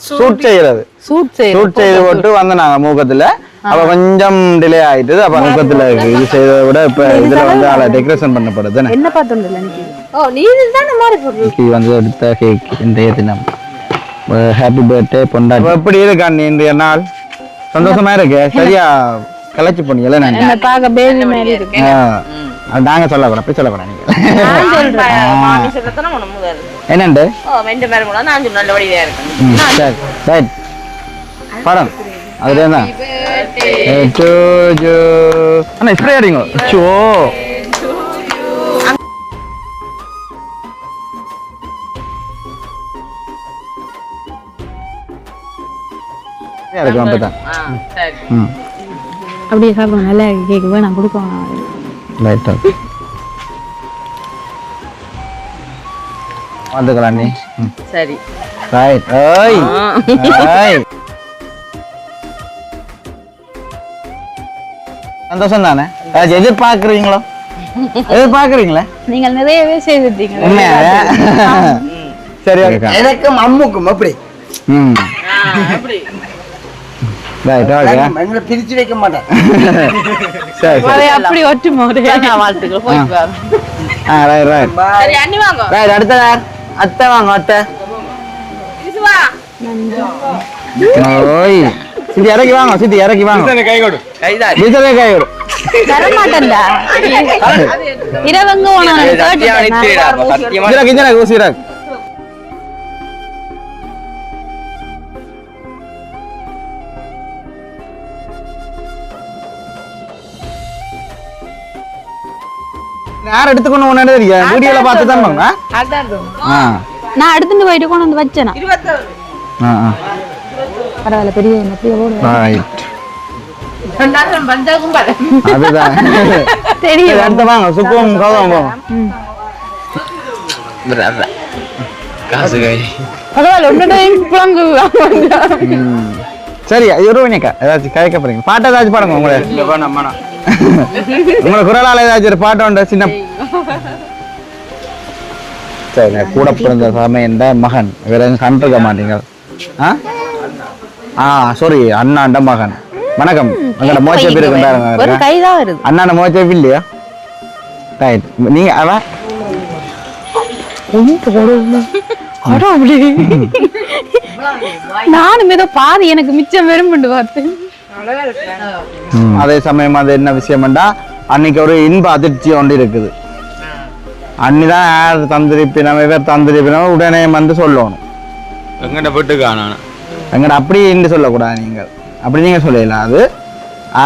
Suit செய்து போட்டு வந்து நாங்க மூக்கத்துல அப்ப கொஞ்சம் டிலே ஆயிட்டு அப்ப மூக்கத்துல இது செய்ததை விட இப்ப இதுல வந்து டெக்கரேஷன் பண்ணப்படுது. என்ன பார்த்தோம்ல நீ வந்து எடுத்த கேக் இன்றைய தினம் ஹாப்பி பர்த்டே பொண்டாட்டி. எப்படி இருக்கா நீ இன்றைய நாள்? சந்தோஷமா இருக்கு. சரியா கலைச்சு போனீங்கல்ல? என்ன பாக்க பேபி மாதிரி இருக்கு. நாங்க சொல்லக்கூடாது, அப்படி சொல்லக்கூடாது. நீங்க என்னண்டு படம் அதுல என்ன ஸ்ப்ரே அடிங்க. அப்படியே சாப்பிடுவோம். நல்லா கேக் வேணாம் கொடுக்கணும். வந்துக்கலாம் நீ. சரி ரைட். ஏய் ஏய் சந்தோஷம் தானே? எதிர்பார்க்குறீங்களோ? எதிர்பார்க்குறீங்களா? நீங்கள் நிறையவே செய்துட்டீங்க. சரி ஓகே. எனக்கும் அம்முக்கும் அப்படி பிரிச்சு வைக்க மாட்டேன். அப்படி ஒற்றுமை வாழ்த்துக்கள். போயிட்டு அடுத்த அத்தை வாங்க. அத்தை சித்தி இறக்கி வாங்க. சித்தி இறக்கி வாங்க. கை கொடு. தர மாட்டேன்டா. இரவங்க யார் எடுத்துக்கணும் ஒன்னு தெரியா? வீடியோல பார்த்து தான் வாங்க. நான் எடுத்துட்டு போயிட்டு கொண்டு வந்து வச்சேனா. பரவாயில்ல பெரிய அப்படியே ஓடு. ரைட். ரெண்டாயிரம் பந்தாகும் பாரு. அதுதான். தெரியும். அடுத்து வாங்க. சுப்பம் காவாங்க. பிரதா. காசு கை. பரவாயில்ல ஒண்ணு புளங்கு. சரி இருவனிக்கா ஏதாச்சும் கேட்க போறீங்க? பாட்டு ஏதாச்சும் பாடுங்க உங்களை. இல்ல வேணாம் வேணாம். உங்களை குரலால ஏதாச்சும் ஒரு பாட்டு உண்டு சின்ன. சரி கூட பிறந்த சமையண்ட மகன் வேற கண்டிருக்க மாட்டீங்க. சாரி அண்ணாண்ட மகன். வணக்கம். எங்கட மோச்சேபி இருக்குண்டாருங்க. ஒரு கைதான் வருது. அண்ணாண்ட மோச்சேபி இல்லையா? ரைட். நீங்க அவ நானும் ஏதோ பாதி எனக்கு மிச்சம் வெறும் பார்த்தேன். அதே சமயம் அது என்ன விஷயம்டா அன்னைக்கு ஒரு இன்ப அதிர்ச்சி ஒன்று இருக்குது. அன்னிதான் யார் தந்திருப்பினோம் இவர் தந்திருப்பினோம் உடனே வந்து சொல்லணும். எங்கட வீட்டுக்கான எங்கட அப்படி என்று சொல்லக்கூடாது. நீங்கள் அப்படி நீங்கள் சொல்லலாம். அது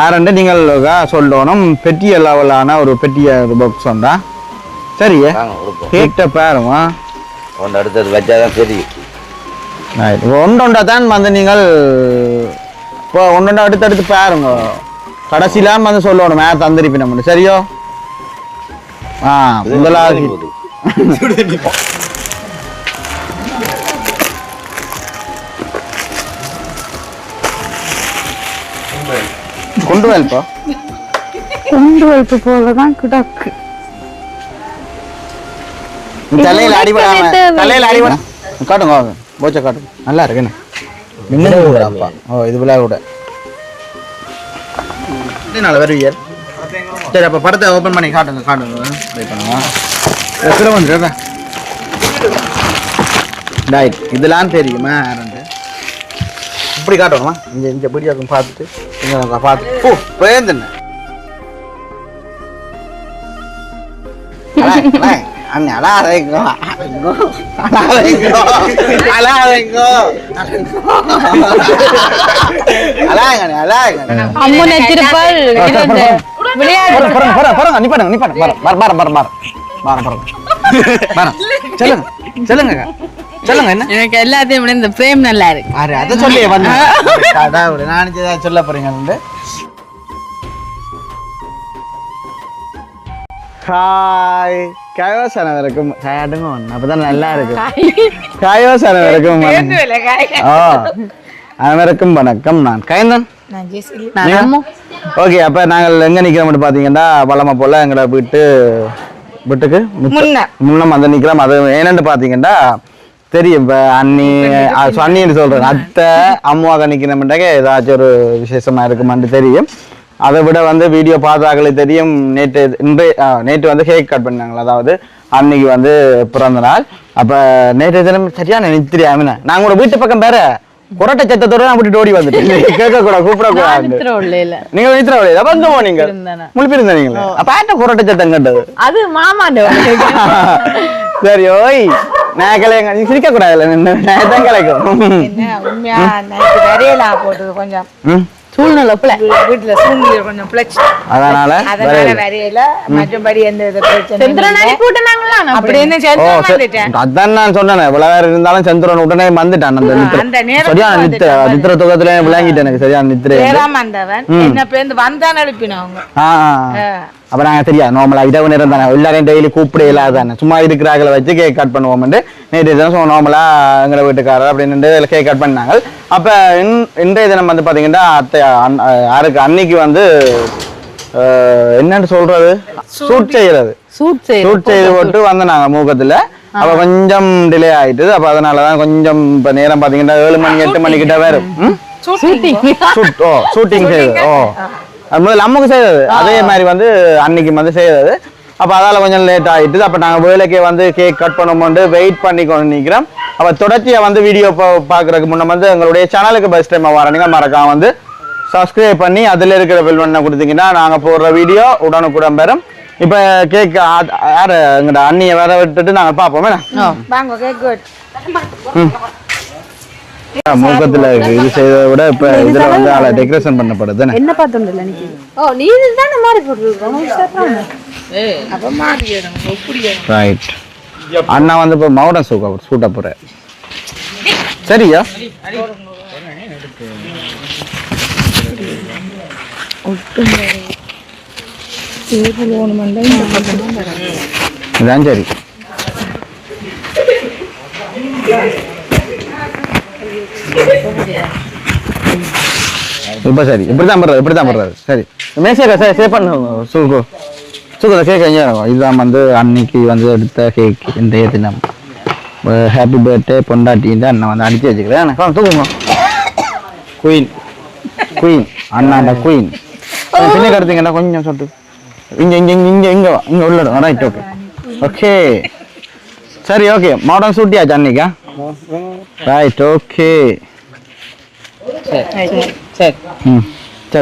ஆரண்டு நீங்கள் சொல்லணும். பெட்டிய லெவலான ஒரு பெட்டிய பாக்ஸ் உண்டா? சரியே கேட்ட பாருமா ஒன்று அடுத்தது வச்சாதான் தெரியும். ஒன்றொண்டா தான் வந்து நீங்கள் இப்போ ஒன்றொண்டா அடுத்தடுத்து பாருங்க. கடைசியிலாம் வந்து சொல்லணும் யார் தந்திருப்பினோம். சரியோ? முதலாவது கொண்டு வைப்பா. கொண்டு வைப்பு போலதான் கிடக்கு. தலையில அடிபடாம தலையில அடிபட காட்டுங்க. போச்சா காட்டுங்க. நல்லா இருக்குண்ணே. மின்னப்பா. இது விழா கூட நாலு வருவியல். சரி அப்போ படத்தை ஓப்பன் பண்ணி காட்டுங்க. ட்ரை பண்ணுவோம். வந்துடுறா ரைட். இதெல்லாம் தெரியுமா? இப்படி காட்டணுமா? இந்த பிடியாக்கும் பார்த்துட்டு இங்கே பார்த்துட்டு பேருந்துண்ணே அழாதீங்கோ சொல்லுங்க. எனக்கு எல்லாத்தையும் இந்த பிரேம் நல்லா இருக்கு. அதை சொல்லி நான் சொல்ல போறீங்க. ஹாய் கைவாஸ் அனைவருக்கும் அப்பதான் நல்லா இருக்கும். கைவாஸ் அனைவருக்கும் அனைவருக்கும் வணக்கம். நான் கைந்தன். ஓகே. அப்ப நாங்கள் எங்க நிக்கிறோம் பாத்தீங்கன்னா வளமை போல எங்களோட வீட்டுக்கு முன்னம் வந்து நிக்கிறோம். அது ஏன்னு பாத்தீங்கன்னா தெரியும் இப்ப அண்ணி அண்ணின்னு சொல்றேன் அத்தை அம்மாவாக நிக்கணும்ட்டாக்க ஏதாச்சும் ஒரு விசேஷமா இருக்குமான்னு தெரியும். அதை விட வந்து வீடியோ பார்த்தாக்களே தெரியும். நேற்று வந்து கேக் கட் பண்ணாங்களா, அதாவது அன்னைக்கு வந்து பிறந்த நாள். அப்ப நேற்று தினம் சரியான நித்திரியாம நாங்க கூட வீட்டு பக்கம் வேற கொரட்டை சத்தத்தோட நான் விட்டுட்டு ஓடி வந்துட்டேன். கேட்க கூட கூப்பிடக்கூடாது. நீங்க நித்திரவில்லை வந்து போனீங்க முழுப்பிருந்தீங்களா? அப்ப ஆட்ட கொரட்டை சத்தம் கண்டது அது மாமாண்ட சரி. ஓய் நான் கிளைங்க நீ சிரிக்க கூடாதுல்ல, நான் கிளைக்கும் உண்மையா வரையலாம் போட்டது கொஞ்சம் சூழ்நிலை வீட்டுல சூழ்நிலை கொஞ்சம் பிளச்சு, அதனால வரையில மற்றபடி எந்த வித பிரச்சனை அப்படி என்ன அதான் நான் சொன்னேன். இவ்வளவு வேற இருந்தாலும் சந்திரன் உடனே வந்துட்டான். அந்த சரியான நித்திர துகத்துல விளங்கிட்டேன். எனக்கு சரியான நித்திரை என்ன பேருந்து வந்தான் எழுப்பினவங்க. அப்ப நாங்க தெரியா நார்மலா இரவு நேரம் தானே எல்லாரையும் டெய்லி கூப்பிட இல்லாதானே சும்மா இருக்கிறாங்களை வச்சு கேக் கட் பண்ணுவோம். நேற்று தினம் நார்மலா எங்களை வீட்டுக்காரர் அப்படின்னு கேக் கட் பண்ணாங்க. அப்ப இன்றைய தினம் வந்து பாத்தீங்கன்னா யாருக்கு அன்னைக்கு வந்து என்னன்னு சொல்றது சூட் செய்யறது சூட் செய்து போட்டு வந்தாங்க மூக்கத்துல. அப்ப கொஞ்சம் டிலே ஆயிட்டு. அப்ப அதனாலதான் கொஞ்சம் இப்ப நேரம் பாத்தீங்கன்னா 7 மணி 8 மணி கிட்ட வரும் ஷூட்டிங் செய்யுது. முதல்ல அம்முக்கு செய்தது அதே மாதிரி வந்து அன்னைக்கு வந்து செய்தது. அப்ப அதால கொஞ்சம் லேட் ஆயிட்டு. அப்ப நாங்க வேலைக்கே வந்து கேக் கட் பண்ணும்போது வெயிட் பண்ணி கொண்டு நிக்கிறோம். அப்ப தொடர்ச்சியா வந்து வீடியோ பாக்குறதுக்கு முன்ன வந்து எங்களுடைய சேனலுக்கு பெஸ்ட் டைம் வரணுங்க மறக்காம வந்து சப்ஸ்கிரைப் பண்ணி அதுல இருக்கிற பெல் பட்டனை கொடுத்தீங்கன்னா நாங்க போடுற வீடியோ உடனுக்குடன் பெறும். இப்ப கேக் யாரு எங்கட அண்ணியை வர விட்டுட்டு நாங்க பாப்போம். மூக்கத்துல இது செய்ததை விட இப்ப இதுல வந்து டெக்கரேஷன் பண்ணப்படுது. என்ன பார்த்தோம்ல நீ? ஓ நீ இதுதான் மாறி போட்டுருக்கோம். அப்ப மாறிடணும் அப்படியே. ரைட். அண்ணா வந்து இப்ப மவுடன் சூட்ட போற. சரியா? இதான் சரி. இப்ப சரி இப்படிதான் பண்றாரு. சரி மேசேஜ் சேவ் பண்ணுங்க. சுகத கேக் இதுதான் வந்து அன்னைக்கு வந்து எடுத்த கேக். இன்றைய தினம் ஹாப்பி பர்த்டே பொண்டாட்டின்னு அண்ணன் வந்து அடிச்சு வச்சுக்கிறேன். தூக்குங்க. குயின் அண்ணாண்ட குயின் சின்ன கருத்துங்கன்னா கொஞ்சம் சொல்லிட்டு இங்க உள்ளடும். ரைட் ஓகே ஓகே சரி ஓகே. மாடர்ன் சூட்டியாச்சு அன்னைக்கா? ரைட் ஓகே சரி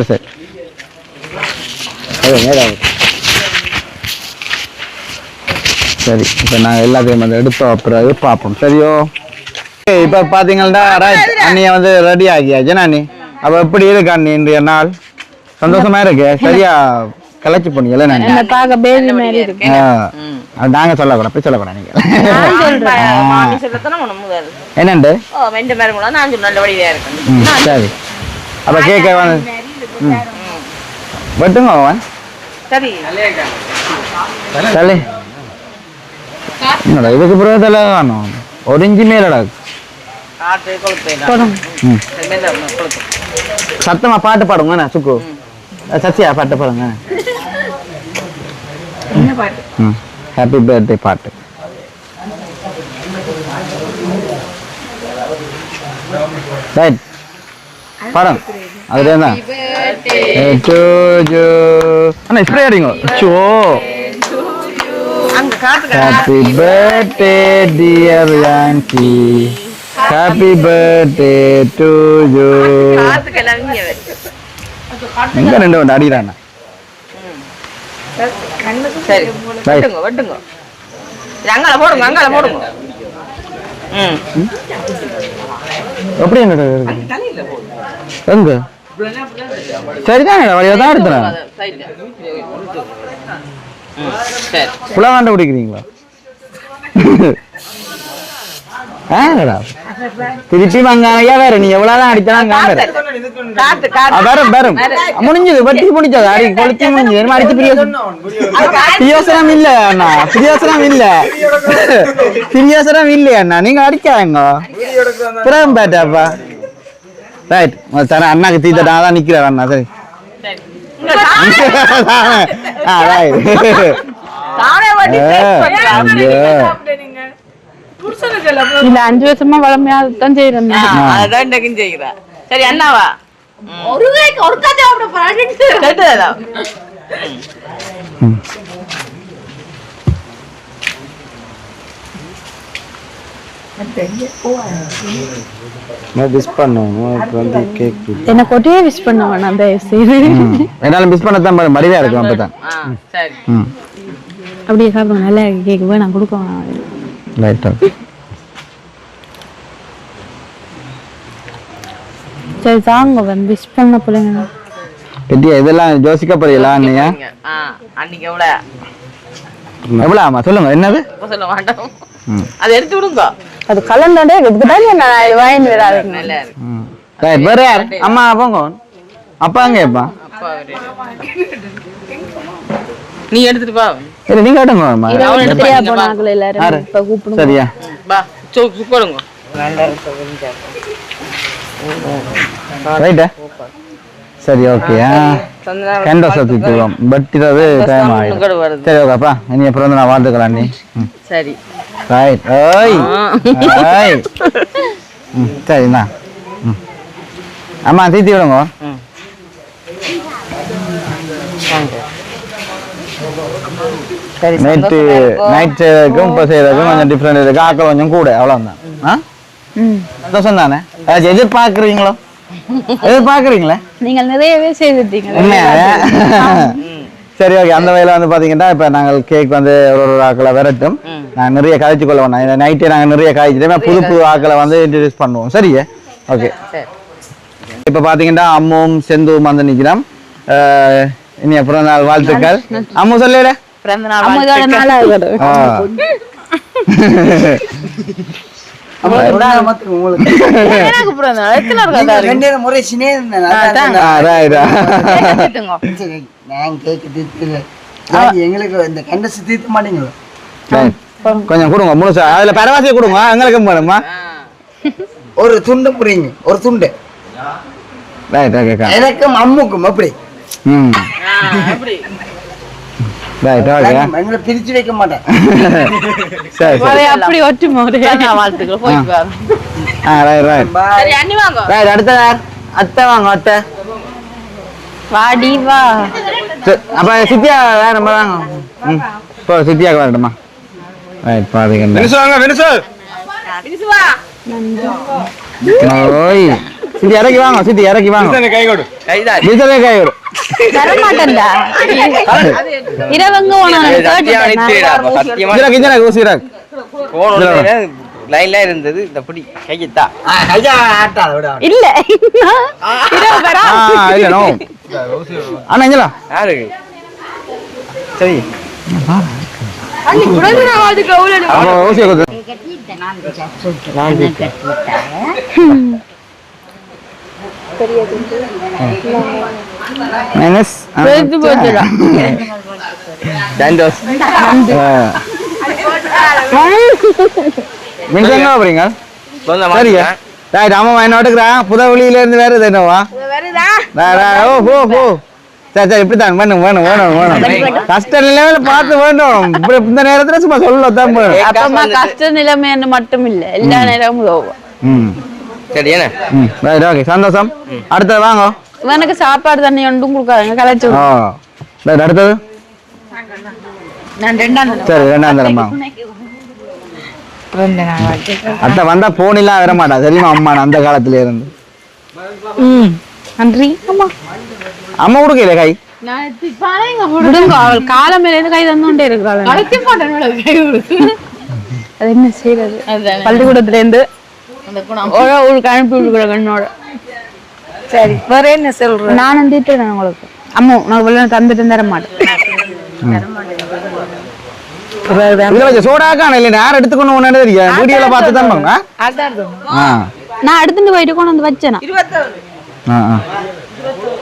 சரி. சரி இப்போ நாங்கள் எல்லாத்தையும் வந்து எடுத்தோம் அப்புறம் பார்ப்போம். சரியோ? இப்போ பார்த்தீங்கன்னா ரைட் அண்ணியை வந்து ரெடி ஆகியாச்சு. அண்ணி அப்போ எப்படி இருக்கு அண்ணி இன்றைய நாள்? சந்தோஷமா இருக்கு. சரியா கலைச்சி போனீங்கல்ல? நாங்க சொல்லக்கூடாது போய் சொல்லக்கூடாது. நீங்க என்னண்டு சரி அப்ப கேட்க வந்து வெட்டுங்க தலை என்னடா இதுக்கு பிறகு தலை காணும். ஒரு இஞ்சி மேலடா சத்தமா பாட்டு பாடுங்க. சுக்கு சச்சியா பாட்டு பாடுங்க. ஹாப்பி பர்த்டே பாட்டு. ரைட் படம் அதுதான் அண்ணா ஸ்ப்ரே அடிங்க. ஹாப்பி பர்த்டே டியர் யான்சி, ஹாப்பி பர்த்டே டு யூ. எங்க ரெண்டு வந்து அடிக்கிறான். சரி வெட்டுங்க வெட்டுங்க. அங்கால போடுங்க அங்கால போடுங்க. எப்படி என்ன எங்க சரிதான் வழியா தான் எடுத்துறேன். புலா கண்டு பிடிக்கிறீங்களா? திருப்பி வாங்க வேற நீ எவ்வளவுதான் அடிச்சாலும் முடிஞ்சது வட்டி முடிஞ்சது அடி கொளுத்தி முடிஞ்சது. அடிச்சு பிரியோசனம் இல்ல அண்ணா, பிரியோசனம் இல்ல அண்ணா. நீங்க அடிக்காங்க புறம் பேட்டாப்பா. ரைட் தர அண்ணாக்கு தீத்தா தான் நிக்கிறேன் அண்ணா. சரி இல்ல 5 வருஷமா வளமையாதான் செய்யறேன். அதான் இன்றைக்கும் செய்கிறா. சரி அண்ணாவா ஒரு கதை அப்படி பாடிட்டு கேட்டதா மிஸ் பண்ணுவோம் வந்து கேக் என்ன கொட்டியே விஷ் பண்ண வேணாம் தயவு செய்து. என்னால மிஸ் பண்ணத்தான் மடிவா இருக்கும் அப்பதான். சரி அப்படியே சாப்பிடுங்க. நல்லா கேக் வேணாம் கொடுக்க வேணாம். ரைட்டா சரி தாங்க வந்து விஷ் பண்ண பிள்ளைங்க பெட்டியா இதெல்லாம் யோசிக்க போறீங்களா நீங்க? அன்னைக்கு எவ்வளவு எவ்வளவு ஆமா சொல்லுங்க என்னது சொல்ல மாட்டோம். அதை எடுத்து விடுங்க. அது கலந்தாண்டே இதுக்குதான் நான் வாங்கி வராதுங்க. நல்லா இருக்கு. ரைட் வேற யார் அம்மா போங்க அப்பா எங்கப்பா? அப்பா நீ எடுத்துட்டு பா. இல்ல நீங்க கேட்டுங்க அம்மா. தெரியா போனாங்களே எல்லாரும் இப்ப கூப்பிடுங்க. சரியா பா சுக்கடுங்க. நல்லா இருக்கு. ரைட்டா சரி ஓகே கேண்டோ சத்திட்டுவோம் பட் இது டைம் ஆயிடும். சரி ஓகேப்பா இனி அப்புறம் வந்து நான் வாழ்த்துக்கலாம் நீ. சரி ரைட் ஓய் ஓய் சரிண்ணா அம்மா தீத்தி விடுங்க. நைட்டு நைட் செய்யறதுக்கும் இப்போ செய்யறதுக்கும் கொஞ்சம் டிஃப்ரெண்ட் இருக்கு. ஆக்கள் கொஞ்சம் கூட அவ்வளோதான். சந்தோஷம் தானே? எதிர்பார்க்குறீங்களோ? எதிர்பார்க்குறீங்களே? நீங்கள் நிறையவே செய்துட்டீங்க. சரி ஓகே அந்த வகையில் வந்து பார்த்தீங்கன்னா இப்போ நாங்கள் கேக் வந்து ஒரு ஆக்களை விரட்டும் நாங்கள் நிறைய கழிச்சு கொள்ள வேணாம். நைட்டே நாங்கள் நிறைய கழிச்சுட்டு புது புது ஆக்களை வந்து இன்ட்ரடியூஸ் பண்ணுவோம். சரியே ஓகே. இப்போ பார்த்தீங்கன்னா அம்மும் செந்துவும் வந்து நிற்கிறோம். இனி அப்புறம் நாள் வாழ்த்துக்கள். அம்மு சொல்லல பிறந்த நாள் எங்களுக்கு இந்த கண்டசி தீர்த்த மாட்டீங்களா? கொஞ்சம் கொடுங்க முழுசா அதுல பரவாசிய கொடுங்க எங்களுக்கும் போடுமா ஒரு துண்டு புரியுங்க ஒரு துண்டு எனக்கும் அம்முக்கும் அப்படி எங்களை பிரிச்சு வைக்க மாட்டேன். அப்படி ஒற்றுமை வாழ்த்துக்கள் போயிட்டு அடுத்த அத்தை வாங்க அத்தை வாடி வா. அப்ப சித்தியா நம்ம வாங்க இப்போ சித்தியாக்கு வரட்டுமா? ரைட் பாத்தீங்கன்னா ஓய் சித்தி இறக்கி வாங்க சித்தி இறக்கி வாங்க கை கொடு விசலே கை கொடு தர மாட்டேன்டா இரவங்க லைன்ல இருந்தது இந்த புடி கையத்தா இல்ல இல்ல நோ அண்ணா இங்கலா யாரு சரி ஓசியா கொடு மைனஸ் டாண்டோஸ் மின்சங்க வரீங்க சரியா ரைட் அம்மா என்னோட்டுக்குறேன் புதவெளியில இருந்து வேற எது என்னவா ஓ போ போ சரி சரி இப்படித்தான் வேணும் வேணும் வேணும் வேணும் கஷ்ட நிலைமையில பார்த்து வேணும் இந்த நேரத்துல சும்மா சொல்லத்தான் அப்பமா கஷ்ட நிலைமைன்னு மட்டும் இல்ல எல்லா நேரமும் சரி என்ன ரைட் ஓகே சந்தோஷம் அடுத்தது வாங்க இவனுக்கு சாப்பாடு தண்ணி ஒன்றும் கொடுக்காதுங்க கலைச்சு ரைட் அடுத்தது சரி ரெண்டாம் தரம் வாங்க அத்தை வந்தா போனிலாம் வர மாட்டா தெரியுமா அம்மா அந்த காலத்துல இருந்து நன்றி அம்மா அம்மா கொடுக்கல கை விடுங்க அவள் காலம் மேல இருந்து கை தந்துட்டே இருக்கிறாள் அது என்ன செய்யறது பள்ளிக்கூடத்துல இருந்து ஒரு அனுப்பி விடுக்கிற கண்ணோட சரி வேற என்ன சொல்றேன் நான் வந்துட்டு உங்களுக்கு அம்மா நான் வெள்ள தந்துட்டு தர மாட்டேன் சோடாக்கான இல்ல யார் எடுத்துக்கணும் வீடியோல பார்த்து தான் நான் எடுத்துட்டு போயிட்டு கொண்டு வந்து வச்சேன்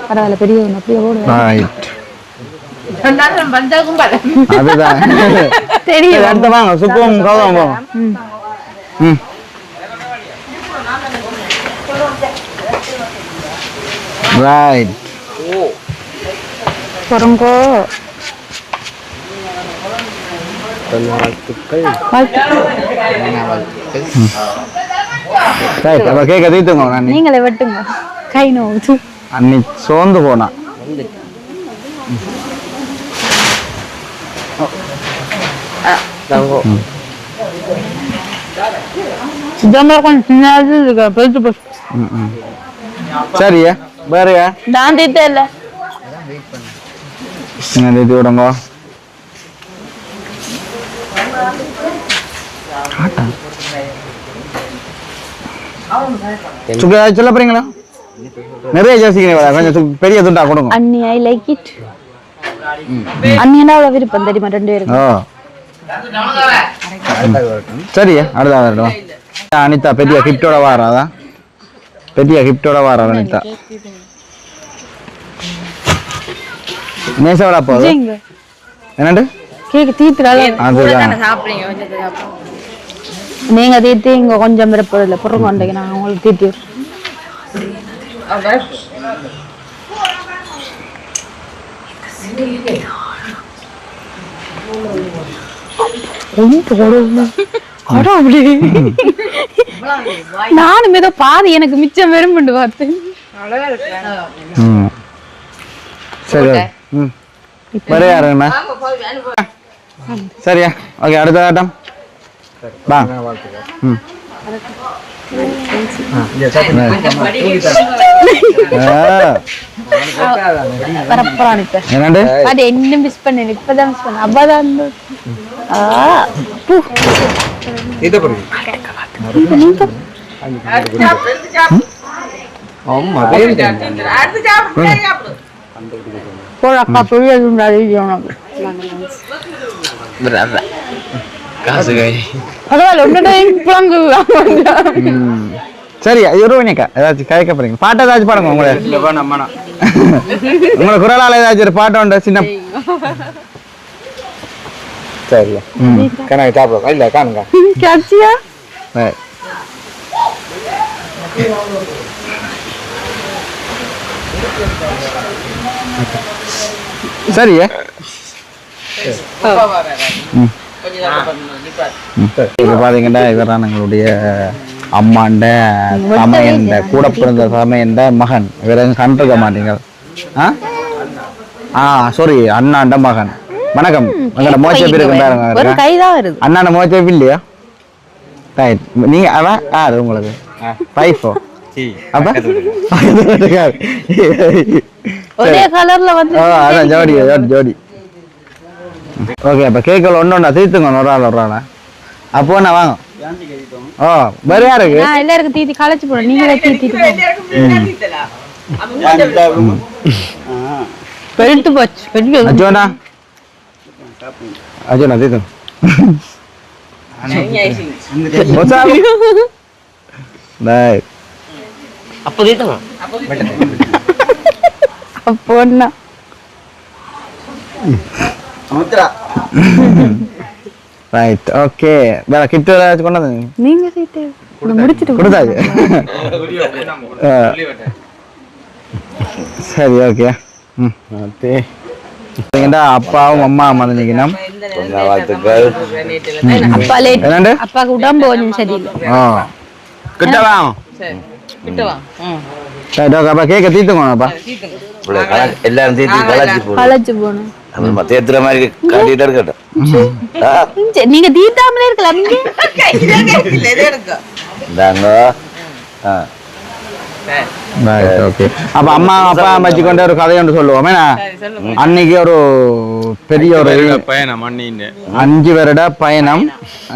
பரவாயில்ல பெரிய அப்படியே அதுதான் தெரியும் அடுத்த வாங்க சுக்கும் கௌதம் போங்க ரைட் பொறுங்கோ ரைட் அப்போ கேட்க தீர்த்துங்க நான் நீங்களே வெட்டுங்க கை நோவுது அன்னி சோர்ந்து போனா கொஞ்சம் சின்னது இருக்கு பெருசு பெருசு சரியா வேறையா நான் தீர்த்தே இல்லை நீங்கள் தீர்த்து விடுங்க சுகா சொல்ல போறீங்களா நிறைய யோசிக்கிறீங்களா கொஞ்சம் பெரிய துண்டா கொடுங்க அண்ணி ஐ லைக் இட் அண்ணியனா அவ்வளவு விருப்பம் தெரியுமா 2 பேருக்கு ஓ சரியா அடுத்த வரட்டும் அனிதா பெரிய கிஃப்டோட வாராதா பெரிய கிஃப்டோட வாரா அனிதா நேசவடா போகுது என்னண்டு கேக் தீத்துறால அதுதான் சாப்பிடுங்க கொஞ்சம் சாப்பிடுங்க. நீங்க தீர்த்து இங்க கொஞ்சம் விருப்பம் இல்லை புறம் கொண்டைக்கு நான் உங்களுக்கு தீர்த்தி நானும் ஏதோ பாதி எனக்கு மிச்சம் வெறும் பார்த்தேன் சரி ம் வேற யாருங்கண்ணா சரியா ஓகே அடுத்த ஆட்டம் வா ம் என்னண்டு அது என்ன மிஸ் பண்ணேன் இப்பதான் மிஸ் பண்ணேன் அவ்வாதான் அக்கா பெரிய சரியா இருவனிக்கா ஏதாச்சும் கதைக்க போறீங்க பாட்டு ஏதாச்சும் பாடுங்க உங்களை உங்களை குரலால ஏதாச்சும் ஒரு பாட்டு உண்டு சின்ன சரியா கணக்கு சாப்பிடுவோம் இல்ல காணுங்க கேட்சியா சரியா இப்ப பாத்தீங்கன்னா இவர்தான் எங்களுடைய அம்மாண்ட சமையண்ட கூட பிறந்த சமையண்ட மகன் இவர கண்டிருக்க மாட்டீங்க சாரி அண்ணாண்ட மகன் வணக்கம் எங்களோட மோச்ச பேர் அண்ணாண்ட மோச்ச இல்லையா நீங்க அதான் யாரு உங்களுக்கு வைஃபோ அப்ப ஒரே கலர்ல வந்து அதான் ஜோடி ஜோடி ஓகே அப்ப கேக்கல ஒண்ணு தீர்த்துங்க ஒரு ஆளா அப்போ நான் வாங்க ஓ வேற யாருக்கு நான் எல்லாருக்கும் தீத்தி களைச்சு போறேன் நீங்களே தீத்திட்டு பெருத்து போச்சு பெரிய அஜோனா அஜோனா தீர்த்து அப்போ தீர்த்துங்க அப்போ என்ன ரைட் ஓகே வேற கிட்ட ஏதாச்சும் கொண்டாந்து நீங்க சீட்டு முடிச்சிட்டு கொடுத்தாச்சு சரி ஓகே அப்பாவும் அம்மா வந்துக்கணும் அப்பாவுக்கு உடம்பு கொஞ்சம் சரியில்லை கிட்ட வாங்க அப்பா கேக்க தீர்த்துக்கோங்கப்பா எல்லாரும் தீர்த்து களைச்சு போகணும் தேத்துற மாதிரி காட்டிட்டு இருக்கட்டும் நீங்க தீர்த்தாமலே இருக்கலாம் ஓகே அப்ப அம்மா அப்பா வச்சுக்கொண்டு ஒரு கதை ஒன்று சொல்லுவோமே அன்னைக்கு ஒரு பெரிய ஒரு பயணம் 5 வருட பயணம்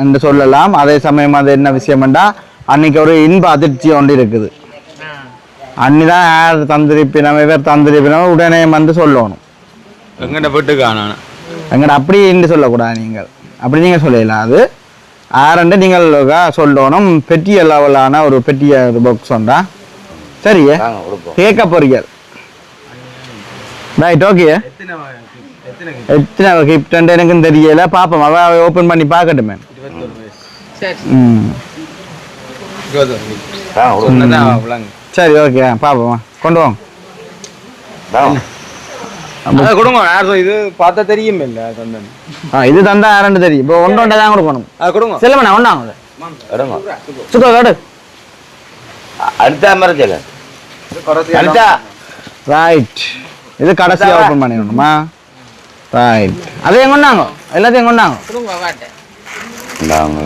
என்று சொல்லலாம். அதே சமயம் அது என்ன விஷயம்டா அன்னைக்கு ஒரு இன்ப அதிர்ச்சி ஒன்று இருக்குது. அன்னிதான் யார் தந்திருப்பினோம் இவர் தந்திருப்பினோம் உடனே வந்து சொல்லணும். எங்கட அப்படி என்று சொல்லக்கூடாது. நீங்கள் அப்படி நீங்கள் சொல்லலாம். அது ஆரண்டு நீங்கள் சொல்லணும். பெட்டிய லெவலான ஒரு பெட்டிய பாக்ஸ் உண்டா சரியா கேட்க போறீங்க. Right okay. எத்தனை கிஃப்ட் எனக்கும் தெரியல. பாப்போம் அவ ஓபன் பண்ணி பார்க்கட்டுமே. சரி ஓகே பாப்போம் கொண்டு வாங்க. அதை கொடுங்க யார் இது பார்த்தா தெரியும் இல்லை தந்தன் இது தந்தா யாருன்னு தெரியும் இப்போ ஒன்று தான் கொடுக்கணும் அதை கொடுங்க செல்லுமண்ணா ஒன்றாங்க எடுங்க சுத்தம் காடு அடுத்த மரத்தில் அடுத்தா ரைட் இது கடைசியாக ஓப்பன் பண்ணிடணுமா ரைட் அதையும் கொண்டாங்க எல்லாத்தையும் கொண்டாங்க இந்தாங்க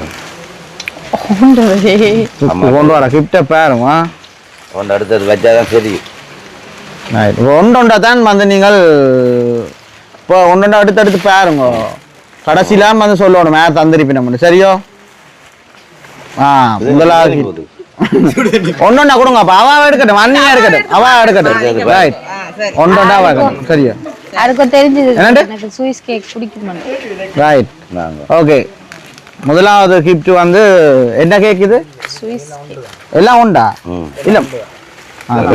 கொண்டு வர கிஃப்டை பாருமா ஒன்று அடுத்தது வச்சாதான் தெரியும் ரைட் இப்போ ஒன்றொண்டா தான் வந்து நீங்கள் இப்போ ஒன்றொண்டா அடுத்தடுத்து பாருங்க கடைசியிலாம் வந்து சொல்லணும் மேலே தந்திருப்பி நம்ம சரியோ முதலாவது ஒன்றொண்டா கொடுங்க அப்போ அவா எடுக்கட்டும் அண்ணியா இருக்கட்டும் அவா எடுக்கட்டும் ரைட் ஒன்றொண்டா இருக்கட்டும் சரியா யாருக்கும் தெரிஞ்சது என்னண்டு? எனக்கு ஸ்வீஸ் கேக் பிடிக்கும் ரைட் நாங்கள் ஓகே முதலாவது கிஃப்ட் வந்து என்ன கேக் இது ஸ்வீஸ் கேக் எல்லாம் உண்டா இல்ல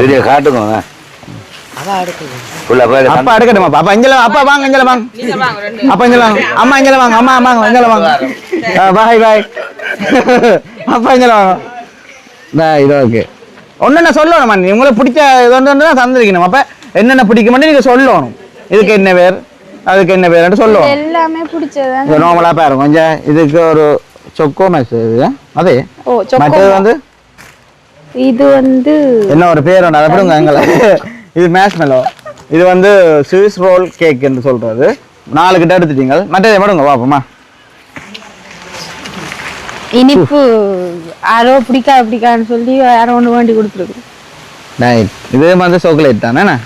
வீடியோ காட்டுங்க அப்பா எடுக்கட்டுமா அப்பா இஞ்சல அப்பா வாங்க இஞ்சல வாங்க அப்பா இஞ்சல வாங்க அம்மா இஞ்சல வாங்க அம்மா வாங்க இஞ்சல வாங்க பாய் பாய் அப்பா இஞ்சல வாங்க இது ஓகே ஒன்னு சொல்லணும் நீ உங்களுக்கு பிடிச்ச இது ஒன்று தான் தந்திருக்கணும் அப்ப என்னென்ன பிடிக்கும்னு நீங்க சொல்லணும் இதுக்கு என்ன பேர் அதுக்கு என்ன பேர் சொல்லணும் எல்லாமே பிடிச்சதான் நார்மலா பாருங்க கொஞ்சம் இதுக்கு ஒரு சொக்கோ மேட்ச் அதே ஓ மற்றது வந்து இது வந்து என்ன ஒரு பேர் ஒன்று அதை விடுங்க எங்களை இது மேஷ்மெலோ இது வந்து ஸ்விஸ் ரோல் கேக் என்று சொல்றது 4 கிட்ட எடுத்துட்டீங்க மற்றது விடுங்க பாப்போமா இனிப்பு யாரோ பிடிக்காதுன்னு சொல்லி யாரோ ஒன்று வேண்டி கொடுத்துருக்கு ரைட் இது வந்து சாக்லேட் தானே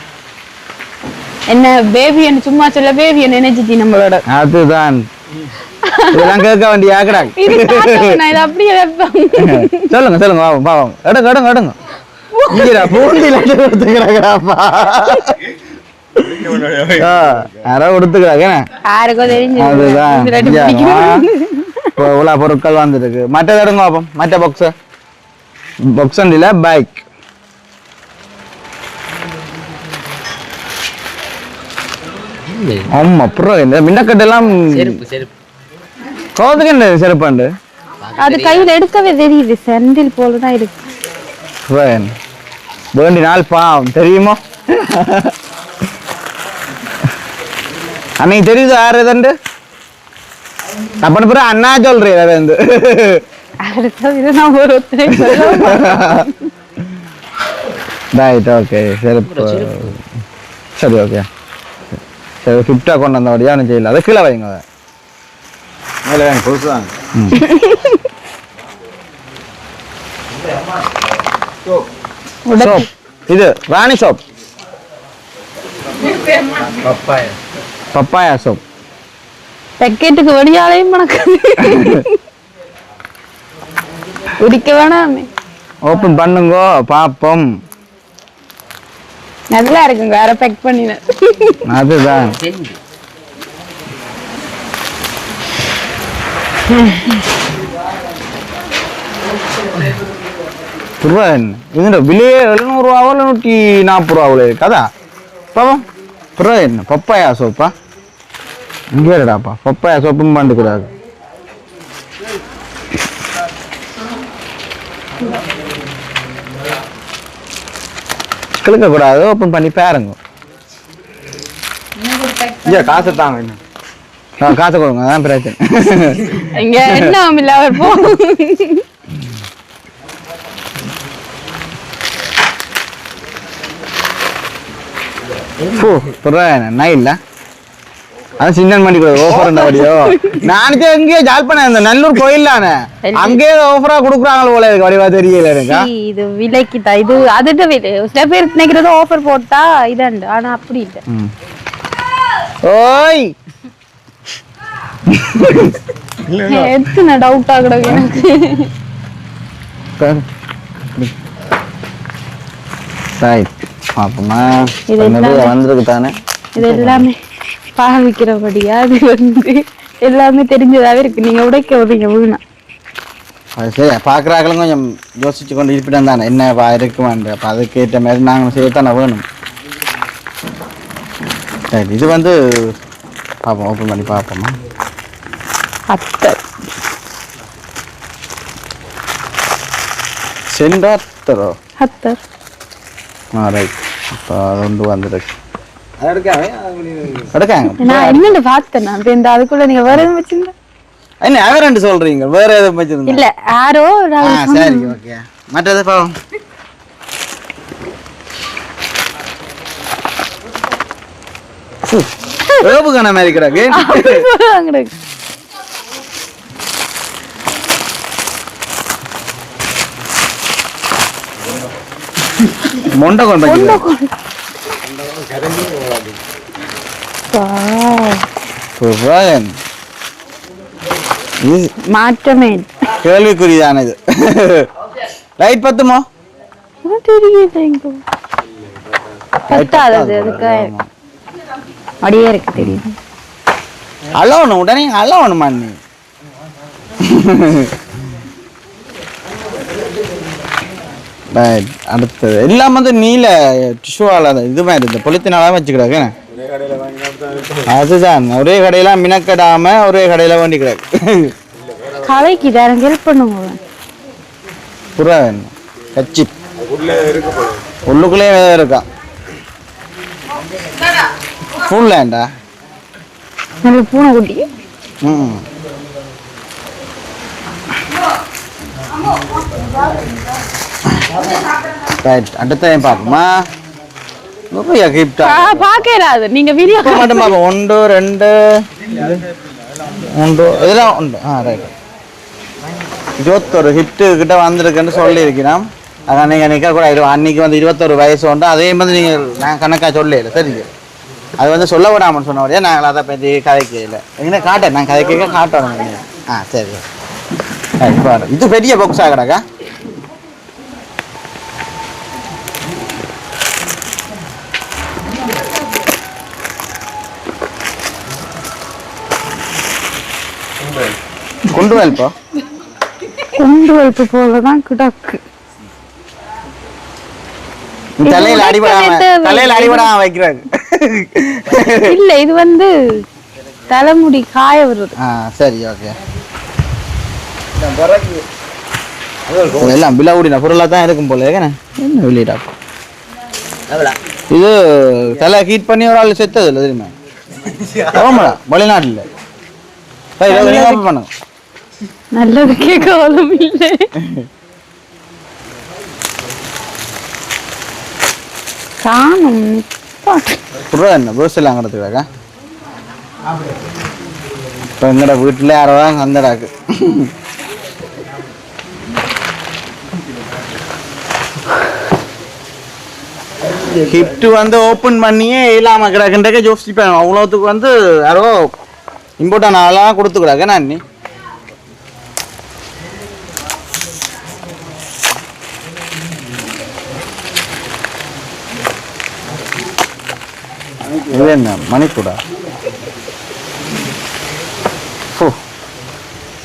என்ன பேபி என்ன சும்மா சொல்ல பேபி என்ன நினைச்சிட்டி நம்மளோட அதுதான் இதெல்லாம் கேட்க வேண்டிய ஆக்கடா இது காட்டுங்க, நான் இதை அப்படியே வைப்பேன். சொல்லுங்க சொல்லுங்க பாவம் பாவம் எடுங்க எடுங்க எடுங்க இங்கடா பூண்டில எடுத்துக்கிறாங்கடாப்பா யாரோ கொடுத்துக்கிறாங்க யாருக்கோ தெரிஞ்சு அதுதான் இந்த ரெண்டு பிடிக்கும். இப்போ இவ்வளோ பொருட்கள் வந்துருக்கு மற்றது எடுங்க பாப்போம் மற்ற பாக்ஸ் இல்ல பைக் ஆமா அப்புறம் இந்த மின்னக்கட்டெல்லாம் கோதுக்கு என்ன செருப்பாண்டு அது கையில எடுக்கவே தெரியுது செந்தில் போலதான் இருக்கு வேண்டி நாள் பாவம் தெரியுமா அன்னைக்கு தெரியுது யாரு எதண்டு அப்பன பிறகு அண்ணா சொல்றேன் அது வந்து அடுத்த இது நான் ஒரு ஒருத்தரை சொல்லுவேன். ரைட் ஓகே செருப்பு சரி ஓகே சரி ஃபிஃப்டா கொண்டு வந்தபடியா ஒன்றும் செய்யல அதை கீழே வைங்க அதை மேலே வாங்க புதுசுதான் சோப் இது ராணி சோப் பப்பாயா சோப் பெக்கெட்டுக்கு வடியாலையும் மணக்குது குடிக்க வேணாமே ஓப்பன் பண்ணுங்கோ பாப்போம் நல்லா இருக்குங்க வேற பேக் பண்ணினேன் அதுதான் புருவன் இதுன்ற விலையே 700 ரூபாவோ 140 ரூபாவில் கதா பாவம் புருவன் பப்பாயா சோப்பா இங்கே இருடாப்பா பப்பாயா சோப்பும் பண்ணக்கூடாது கிழக்க கூடாது ஓப்பன் பண்ணி பாருங்க காசு தாங்க இன்னும் காசை கொடுங்க அதான் பிரச்சனை இங்க என்ன இல்ல அவர் போ இல்ல அது சின்னன் மணி ஓஃபர் வடியோ நானுக்கு எங்கேயோ ஜால் பண்ண இந்த நல்லூர் கோயில்லானே அங்கேயே ஓஃபரா கொடுக்குறாங்களோ போல இருக்கு வடிவா தெரியல எனக்கு இது விலைக்கு தான் இது அதுட்ட விலை சில பேர் நினைக்கிறது ஆஃபர் போட்டா இதாண்டு ஆனா அப்படி இல்லை ஓய் எத்தனை டவுட் ஆகுது எனக்கு பாப்போமா இது எல்லாமே வந்திருக்கு தானே இது எல்லாமே பாவிக்கிறபடியா அது வந்து எல்லாமே தெரிஞ்சதாவே இருக்கு நீங்க உடைக்க விடுறீங்க வீணா அது சரி பார்க்குறாங்களும் கொஞ்சம் யோசிச்சு கொண்டு இருப்பிடம் தானே என்ன இருக்குமான்னு அப்போ அதுக்கேற்ற மாதிரி நாங்கள் செய்யத்தானே வேணும் சரி இது வந்து பார்ப்போம் ஓப்பன் பண்ணி பார்ப்போமா அத்தர் சென்டாத்தரோ அத்தர் ரைட் இப்போ அது வந்துருக்கு எடுக்காங்க நான் என்னன்னு பார்த்தேன் நான் இந்த அதுக்குள்ள நீங்க வேற எதுவும் வச்சிருந்தா என்ன அவ ரெண்டு சொல்றீங்க வேற எதுவும் வச்சிருந்தா இல்ல யாரோ சரி ஓகே மற்றது பாவம் ஏவுகண மாதிரி கிடக்கு மொண்டை கொண்டு மாற்றமே கேள்விக்குறிதான இது லைட் பத்துமோ தெரியுது பத்தாது அதுக்கு அப்படியே இருக்கு தெரியுது அலவணும் உடனே அலவணுமா நீ அடுத்தது எல்லாம் வந்து நீல டிஷ்யூவால இது மாதிரி இந்த பொலித்தினால வச்சுக்கிறாங்க அதுதான் ஒரே கடையில மினக்கடாம ஒரே கடையில வேண்டி கிடக்கு கலைக்கு யாரும் ஹெல்ப் பண்ணுங்க புறா வேணும் கச்சி உள்ளுக்குள்ளே இருக்கா ஃபுல் லேண்டா நல்ல பூனை குட்டி ம் ரைட் அடுத்த பார்ப்போமா பாக்கலாது நீங்க வீடியோ மட்டும் பார்ப்போம் 1 2 3 இதெல்லாம் உண்டு ரைட் 21 ஹிட்டு கிட்ட வந்திருக்குன்னு சொல்லியிருக்கிறோம் அதான் நீங்கள் நிற்க கூட அன்னைக்கு வந்து 21 வயசு உண்டு அதே மாதிரி நீங்கள் நான் கணக்காக சொல்லல சரிங்க அது வந்து சொல்ல விடாமல் சொன்னபடியே நாங்கள் அதை பற்றி கதைக்கையில் எங்கே காட்டேன் நான் கதைக்க காட்டணும் சரி பாரு இது பெரிய பாக்ஸ் ஆகடாக்கா கொண்டு வைப்போ கொண்டு வைப்பு போலதான் கிடக்கு தலையில அடிபடாம வைக்கிறாங்க இல்ல இது வந்து தலைமுடி காய வருது சரி ஓகே எல்லாம் பிலாவுடின பொருளா தான் இருக்கும் போல என்ன வெளியிடா இது தலை ஹீட் பண்ணி ஒரு ஆள் செத்தது இல்லை தெரியுமா ஆமாடா வெளிநாட்டுல பண்ணுங்க நல்லது கேட்கலும் இல்லை காணும் புறா என்ன பஸ் எல்லாம் கிடத்துக்காக்கா இப்போ எங்கட வீட்டில் யாரோ தான் சந்தடாக்கு ஹிப்ட் வந்து ஓப்பன் பண்ணியே இல்லாமல் கிடக்குன்றக்க யோசிப்பேன் அவ்வளோத்துக்கு வந்து யாரோ இம்பார்ட்டன் ஆளாக கொடுத்துக்கிறாக்க நான் நீ இது என்ன மணிக்கூடா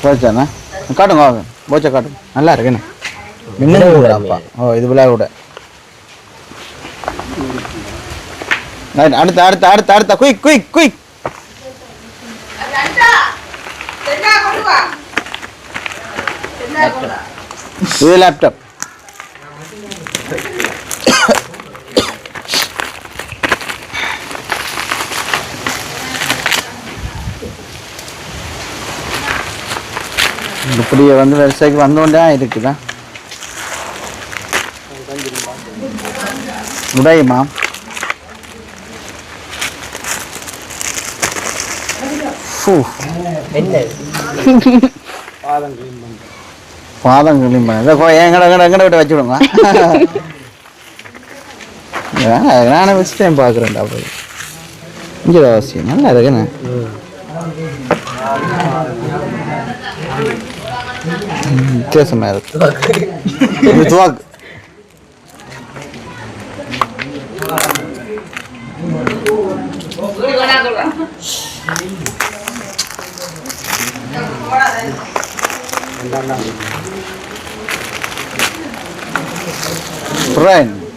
போச்சாண்ணா காட்டுங்க போச்சா காட்டுங்க நல்லா இருக்குண்ணே மின்னல் கூடாப்பா இது விழா கூட அடுத்த அடுத்த அடுத்த அடுத்த குயிக் குயிக் குயிக் இது லேப்டாப் இப்படியே வந்து வரிசைக்கு வந்தோண்டே இருக்குதா உடையுமா பாதம் கிளீன் பண்ண எங்கட விட்டு வச்சுடுங்க நானே ஃபஸ்ட் டைம் பார்க்குறேன்டா போய் இங்கே அவசியம் நல்லா இருக்குண்ணே வித்தியாசமாக இருக்கு துவாக்கு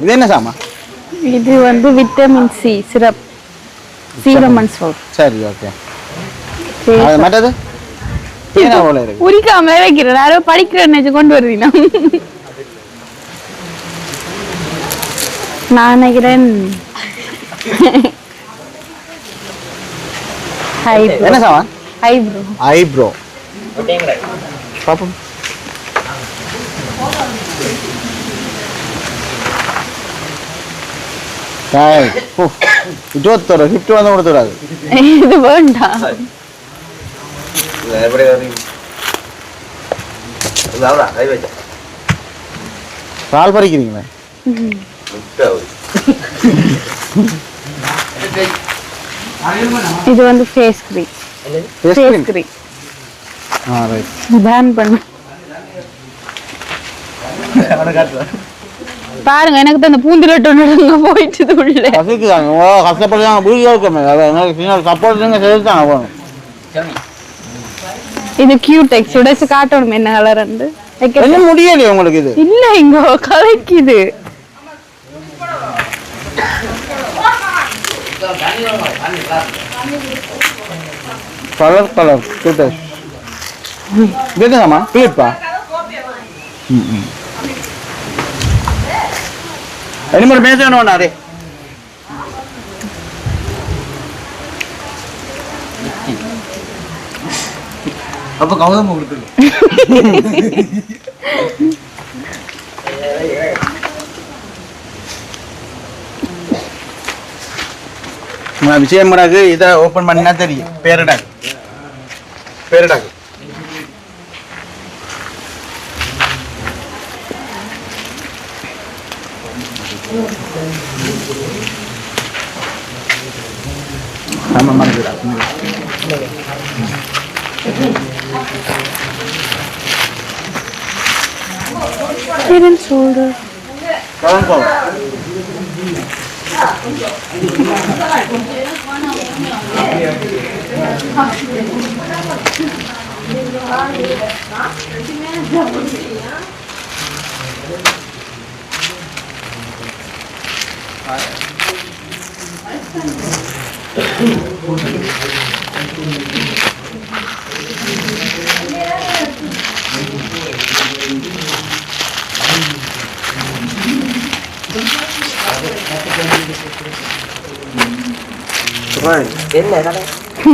இது என்ன சாமா இது வந்து விட்டமின் சி சிரப் சீரமன் சோப் சரி ஓகே மற்றது உரிக்காம வைக்கிறேன் யாரோ படிக்கிறேன்னு கொண்டு வருவீங்க நான் நினைக்கிறேன் என்ன சாமான்? ஐப்ரோ. ஐப்ரோ. பாப்போம். இருபத்தொரு கிஃப்ட் வந்து கொடுத்துடாது. இது வேண்டாம். பால் பறிக்கிறீங்களா? இது வந்து face cream. Face cream. Right. பேன் பண்ணு. பாருங்க எனக்கு தான் அந்த பூந்திரட்டு ஒன்று போயிட்டு உள்ள. கசிக்குதாங்க. ஓ கஷ்டப்படுறாங்க. வீடியோ இருக்கமே. அதான் சப்போர்ட் நீங்க செலுத்தாங்க போகணும். இது கியூடெக்ஸ் உடைச்சு காட்டணும் என்ன கலர் வந்து. என்ன முடியலையே உங்களுக்கு இது? இல்ல இங்க கலைக்குது. Colour colour Cutex. இதுதாமா கிளிப்பா? இனிமேல் பேசணும் நாரே. அப்ப கௌதம் கொடுத்து விஷயம் இதை ஓபன் பண்ணா தெரியும். பேரடாக்கு பேரடாக்கு நம்ம மறந்துடா. சொல்ற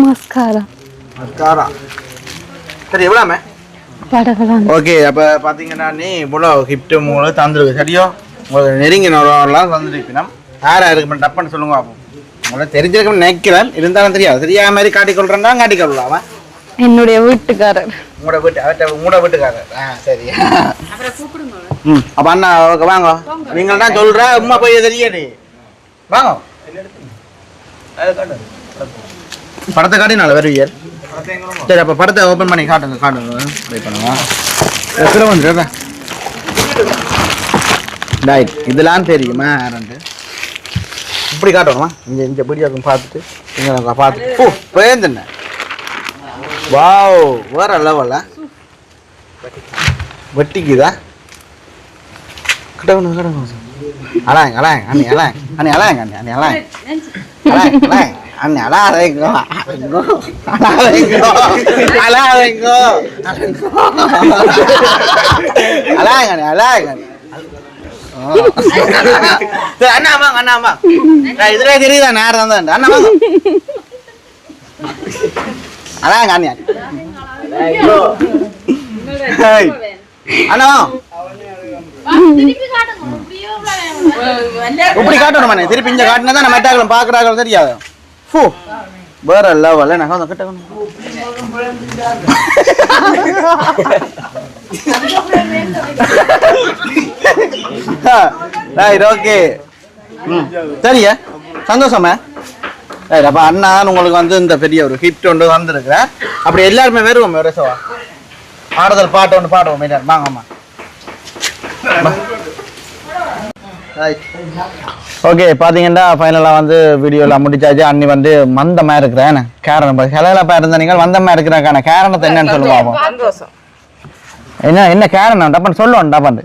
மஸ்காரா. மஸ்காரா சரி எவ்வளோமே? படகலாம். ஓகே அப்போ பார்த்தீங்கன்னா நீ இவ்வளோ கிஃப்ட் உங்களுக்கு தந்துருக்கு சரியோ? உங்களுக்கு நெருங்கினவரெல்லாம் தந்துருக்கணும். யாரா இருக்கு டப்புன்னு சொல்லுங்க. அப்போ உங்களுக்கு தெரிஞ்சிருக்கணும்னு நினைக்கிறேன். இருந்தாலும் தெரியாது. தெரியாத மாதிரி காட்டிக்கொள்றேன்னா காட்டிக்கொள்ளலாமா? என்னுடைய வீட்டுக்காரர். உங்களோட வீட்டு உங்களோட வீட்டுக்காரர். சரி. அப்போ அண்ணா வாங்க. நீங்கள் தான் சொல்கிற உண்மை போய் தெரியாது. வாங்க படத்தை காட்டினால வருவியல். சரி அப்போ படத்தை ஓப்பன் பண்ணி காட்டுங்க காட்டுங்க. வெயிட் பண்ணுங்க. எத்தனை வந்துடுறா ரைட். இதெல்லாம் தெரியுமா யாருன்ட்டு இப்படி காட்டணுமா? இந்த வீடியோக்கும் பார்த்துட்டு இங்கே பார்த்துட்டு ஓ பேருந்துண்ணே. வாவ் வேற லெவலா வெட்டிக்குதா? கடவுள் கடவுள் அலாங்க அலாங்க அண்ணி அலாங்க அண்ணி அலாங்க அண்ணி அண்ணி அலாங்க அலாங்க அலாங்க அண்ணி அலாதேங்கோ அலாதேங்கோ அலாதேங்கோ அலாங்க அண்ணி அலாங்க அண்ணி. அண்ணா வாங்க அண்ணா வாங்க. இதுல தெரியுதா நேரம் தான் அண்ணா வாங்க. அலாங்க அண்ணி அண்ணா இப்படி காட்டணுமா? திருப்பி இங்க காட்டினா தான் மெட்டாக்களும் பாக்குறாங்க தெரியாது. ஃபூ வேற லெவல். நான் கிட்ட ஓகே சரியா சந்தோஷமா? அப்ப அண்ணா உங்களுக்கு வந்து இந்த பெரிய ஒரு ஹிட் ஒன்று வந்திருக்கிறேன். அப்படி எல்லாருமே வருவோம் ரசவா ஆறுதல் பாட்டு ஒன்று பாடுவோம். வாங்கம்மா. ஓகே பார்த்தீங்கன்னா ஃபைனலாக வந்து வீடியோவில் முடிச்சாச்சு. அண்ணி வந்து மந்தமாக இருக்கிறேன். காரணம் ஹெலப்பா இருந்த நீங்கள் மந்தமாக இருக்கிறக்கான காரணத்தை என்னன்னு சொல்லுவாங்க. என்ன என்ன காரணம் டப்பன் சொல்லுவோம் டப்பன்.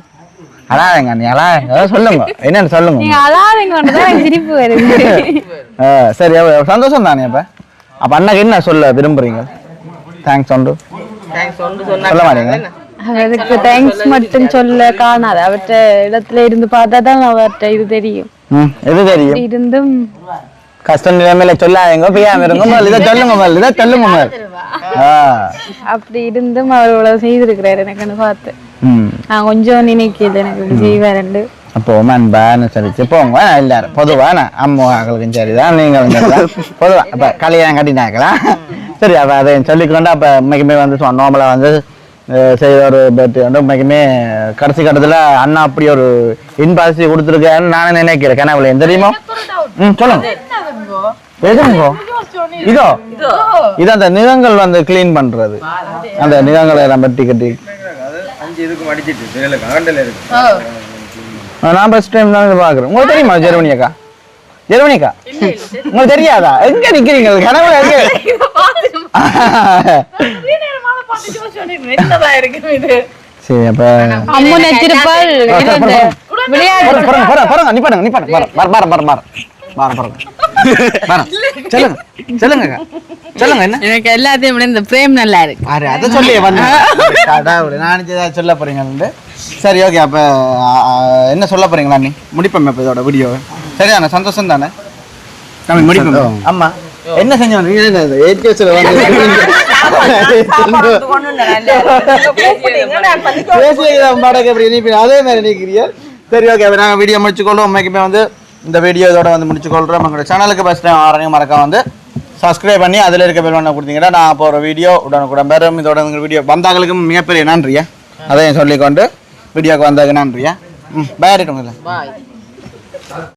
அழாதீங்க அண்ணி அழாங்க சொல்லுங்க என்னன்னு சொல்லுங்க. சரி சந்தோஷம் தானே. அப்போ அண்ணாக்கு என்ன சொல்ல விரும்புறீங்க? தேங்க்ஸ் ஒன்று சொல்ல மாட்டீங்க? அவருக்கு தேங்க்ஸ் மட்டும் சொல்ல காணாது. அவற்ற இடத்துல இருந்து பார்த்தா தான் அவர்கிட்ட இது தெரியும். எது தெரியும்? இருந்தும் கஷ்ட நிலைமையில சொல்லாதீங்க பிரியாம இருங்க முதல்ல இதை சொல்லுங்க முதல்ல அப்படி இருந்தும் அவர் இவ்வளவு செய்திருக்கிறாரு எனக்குன்னு பார்த்து நான் கொஞ்சம் நினைக்கல எனக்கு இப்படி செய்வாருண்டு. அப்போ அன்பான்னு சொல்லிச்சு போங்க எல்லாரும் பொதுவான அம்மாக்களுக்கும் சரிதான் நீங்கள் பொதுவா அப்ப கல்யாணம் கட்டினாக்கலாம் சரி அப்ப அதை சொல்லிக்கொண்டு அப்ப உண்மைக்குமே வந்து நார்மலா வந்து செய்த ஒரு பர்த்டே வந்து உண்மைக்குமே கடைசி கட்டத்துல அண்ணா அப்படி ஒரு இன்பாசிட்டி கொடுத்துருக்காருன்னு நானே நினைக்கிறேன் கனவுல தெரியுமா? சொல்லுங்க எதுங்கோ இதோ இது அந்த நிறங்கள் வந்து கிளீன் பண்றது அந்த நிறங்களை எல்லாம் பட்டி கட்டி 5 இதுக்கும் அடிச்சிட்டு கரண்டல இருக்கு. நான் ஃபர்ஸ்ட் டைம் தான் பாக்குறேன். உங்களுக்கு தெரியுமா ஜெர்மனியக்கா? உங்களுக்கு தெரியாதா? எங்க நிக்கிறீங்க கனவுல எங்க? சரி அப்ப அம்மு நச்சிருப்பாள் விளையாட்டு நிப்பாடுங்க சொல்லுங்க என்ன எனக்கு எல்லாத்தையும் இந்த பிரேம் நல்லா இருக்கு. அதை சொல்லி நான் சொல்ல போறீங்க. சரி ஓகே அப்ப என்ன சொல்ல போறீங்களா நீ முடிப்போம் இப்ப இதோட வீடியோ சரிதானே? சந்தோஷம் தானே? நம்ம முடிப்போம். ஆமா என்ன செஞ்சோம் அதே மாதிரி நினைக்கிறீங்க. சரி ஓகே நாங்க வீடியோ முடிச்சுக்கொள்ளும். உண்மைக்குமே வந்து இந்த வீடியோ இதோட வந்து முடிச்சுக்கொள்றோம். எங்களோட சேனலுக்கு ஃபர்ஸ்ட் டைம் ஆரணியும் மறக்காம வந்து சப்ஸ்கிரைப் பண்ணி அதில் இருக்க பெல் பண்ண கொடுத்தீங்கன்னா நான் போகிற வீடியோ உடனுக்குடன் பெறும். இதோட உங்கள் வீடியோ வந்தாங்களுக்கும் மிகப்பெரிய நன்றியா அதையும் சொல்லிக்கொண்டு வீடியோக்கு வந்ததுக்கு நன்றியா. பாய் இருக்கணும்ல.